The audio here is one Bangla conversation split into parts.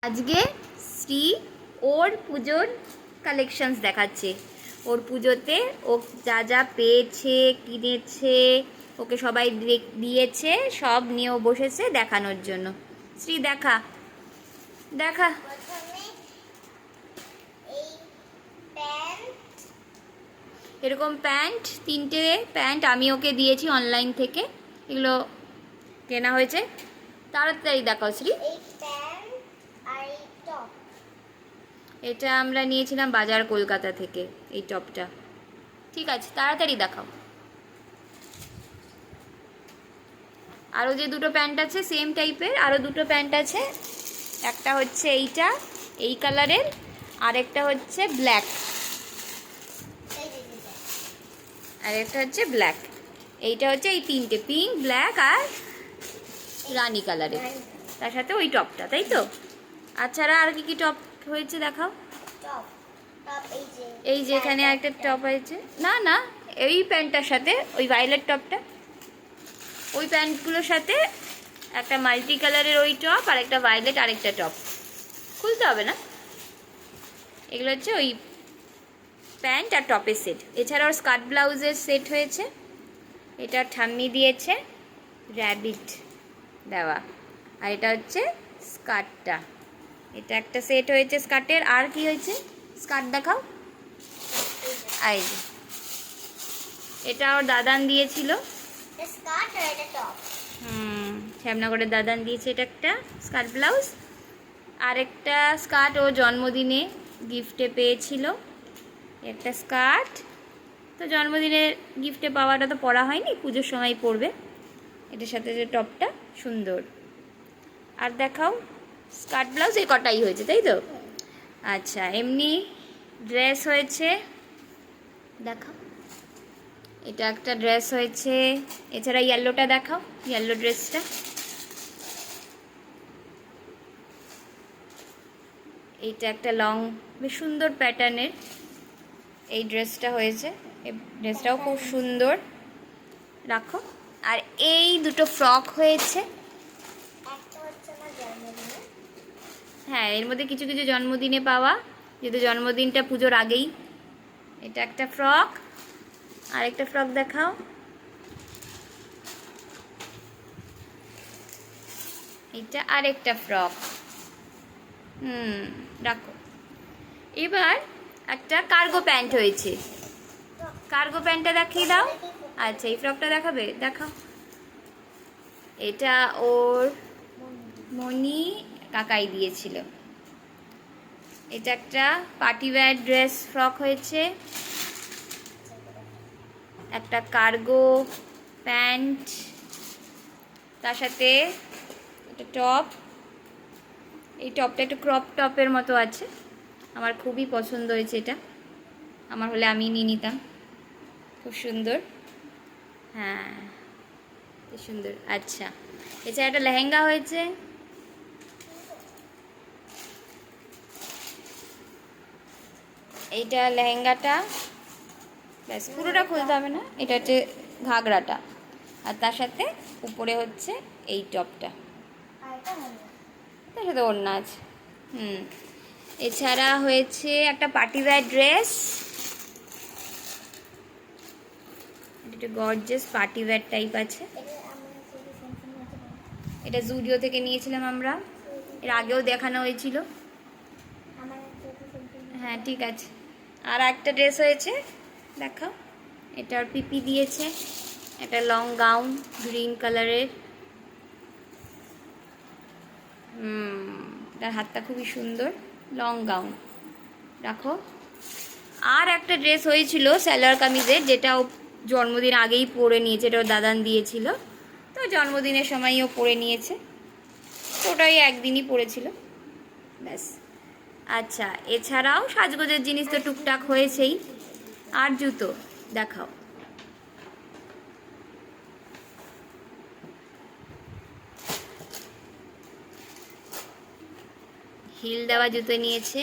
আজকে শ্রী ওর পুজোর কালেকশনস দেখাচ্ছে। ওর পুজোতে ও যা যা পেয়েছে, কিনেছে, ওকে সবাই দিয়েছে, সব নিয়ে ও বসেছে দেখানোর জন্য। শ্রী দেখা দেখা। এরকম প্যান্ট, 3টে প্যান্ট আমি ওকে দিয়েছি অনলাইন থেকে, এগুলো কেনা হয়েছে। তাড়াতাড়ি দেখাও শ্রী। এটা আমরা নিয়েছিলাম বাজার কলকাতা থেকে, এই টপটা। ঠিক আছে, তাড়াতাড়ি দেখাও। আরও যে দুটো প্যান্ট আছে সেম টাইপের, আরও দুটো প্যান্ট আছে। একটা হচ্ছে এইটা, এই কালারের, আর একটা হচ্ছে ব্ল্যাক, আর একটা হচ্ছে ব্ল্যাক। এইটা হচ্ছে এই 3টে, পিঙ্ক, ব্ল্যাক আর রানি কালারের, তার সাথে ওই টপটা, তাই তো? আচ্ছা, আর কি কি টপ হয়েছে দেখাও। এই যে এখানে একটা টপ হয়েছে, না না, এই প্যান্টটার সাথে ওই ভায়োলেট টপটা, ওই প্যান্টগুলোর সাথে একটা মাল্টি কালারের ওই টপ, আর একটা ভায়োলেট আরেকটা টপ। খুলতে হবে না, এগুলো হচ্ছে ওই প্যান্ট আর টপের সেট। এছাড়াও স্কার্ট ব্লাউজের সেট হয়েছে। এটা ঠাম্মি দিয়েছে, র্যাবিট দেওয়া। আর এটা হচ্ছে স্কার্টটা, এটা একটা সেট হয়েছে স্কার্টের। আর কি হয়েছে স্কার্ট দেখাও। এই যে এটা ওর দাদান দিয়েছিল, শ্যামনগরের দাদান দিয়েছে। এটা একটা স্কার্ট ব্লাউজ, আর একটা স্কার্ট ও জন্মদিনে গিফটে পেয়েছিল। একটা স্কার্ট তো জন্মদিনে গিফটে পাওয়াটা তো পরা হয়নি, পুজোর সময় পরবে। এটার সাথে যে টপটা সুন্দর। আর দেখাও স্কার্ট ব্লাউজ, এই কটাই হয়েছে, তাই তো? আচ্ছা, এমনি ড্রেস হয়েছে, দেখাও। এটা একটা ড্রেস হয়েছে। এছাড়া ইয়েলোটা দেখাও, ইয়েলো ড্রেসটা। এইটা একটা লং, বেশ সুন্দর প্যাটার্নের এই ড্রেসটা হয়েছে। এই ড্রেসটাও খুব সুন্দর, রাখো। আর এই দুটো ফ্রক হয়েছে। হ্যাঁ, এর মধ্যে কিছু কিছু জন্মদিনে পাওয়া, যেহেতু জন্মদিনটা পুজোর আগেই। এটা একটা ফ্রক, আর একটা ফ্রক দেখাও। এটা আরেকটা ফ্রক। রাখো। এবার একটা কার্গো প্যান্ট হয়েছে। কার্গো প্যান্টটা দেখিয়ে দাও। আচ্ছা, এই ফ্রকটা দেখাবে, দেখাও। এটা ওর মনি কাকাই দিয়েছিল। এটা একটা পার্টি ওয়্যার ড্রেস ফ্রক হয়েছে। একটা কার্গো প্যান্ট, তার সাথে একটা টপ। এই টপটা একটু ক্রপ টপের মতো আছে, আমার খুবই পছন্দ হয়েছে এটা। আমার হলে আমি নিয়ে নিতাম, খুব সুন্দর। হ্যাঁ, খুব সুন্দর। আচ্ছা, এছাড়া একটা লেহেঙ্গা হয়েছে। এইটা লেহেঙ্গাটা, ব্যাস, পুরোটা খুলতে হবে না। এটা হচ্ছে ঘাগরাটা, আর তার সাথে উপরে হচ্ছে এই টপটা, তার সাথে ওড়না আছে। এছাড়া হয়েছে একটা পার্টি ওয়্যার ড্রেস। এটা গর্জিয়াস পার্টি ওয়্যার টাইপ আছে। এটা জুডিও থেকে নিয়েছিলাম আমরা, এর আগেও দেখানো হয়েছিল। হ্যাঁ, ঠিক আছে। আর একটা ড্রেস হয়েছে, দেখাও। এটার পিপি দিয়েছে, একটা লং গাউন গ্রিন কালারের। তার হাতটা খুবই সুন্দর, লং গাউন, রাখো। আর একটা ড্রেস হয়েছিল সালোয়ার কামিজের, যেটা ও জন্মদিন আগেই পরে নিয়েছে, এটা ও দাদান দিয়েছিল। তো জন্মদিনের সময়ও পরে নিয়েছে, তো ওটাই একদিনই পরেছিল, ব্যাস। আচ্ছা, এছাড়াও সাজগোজের জিনিস তো টুকটাক হয়েছেই। আর জুতো দেখাও। হিল দেওয়া জুতো নিয়েছে।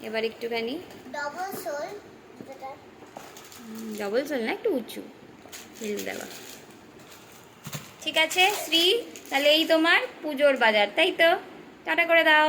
এবার একটুখানি ডবল সোল না, একটু উঁচু হিল দেওয়া। ঠিক আছে শ্রী, তাহলে এই তোমার পুজোর বাজার, তাই তো? টাটা করে দাও।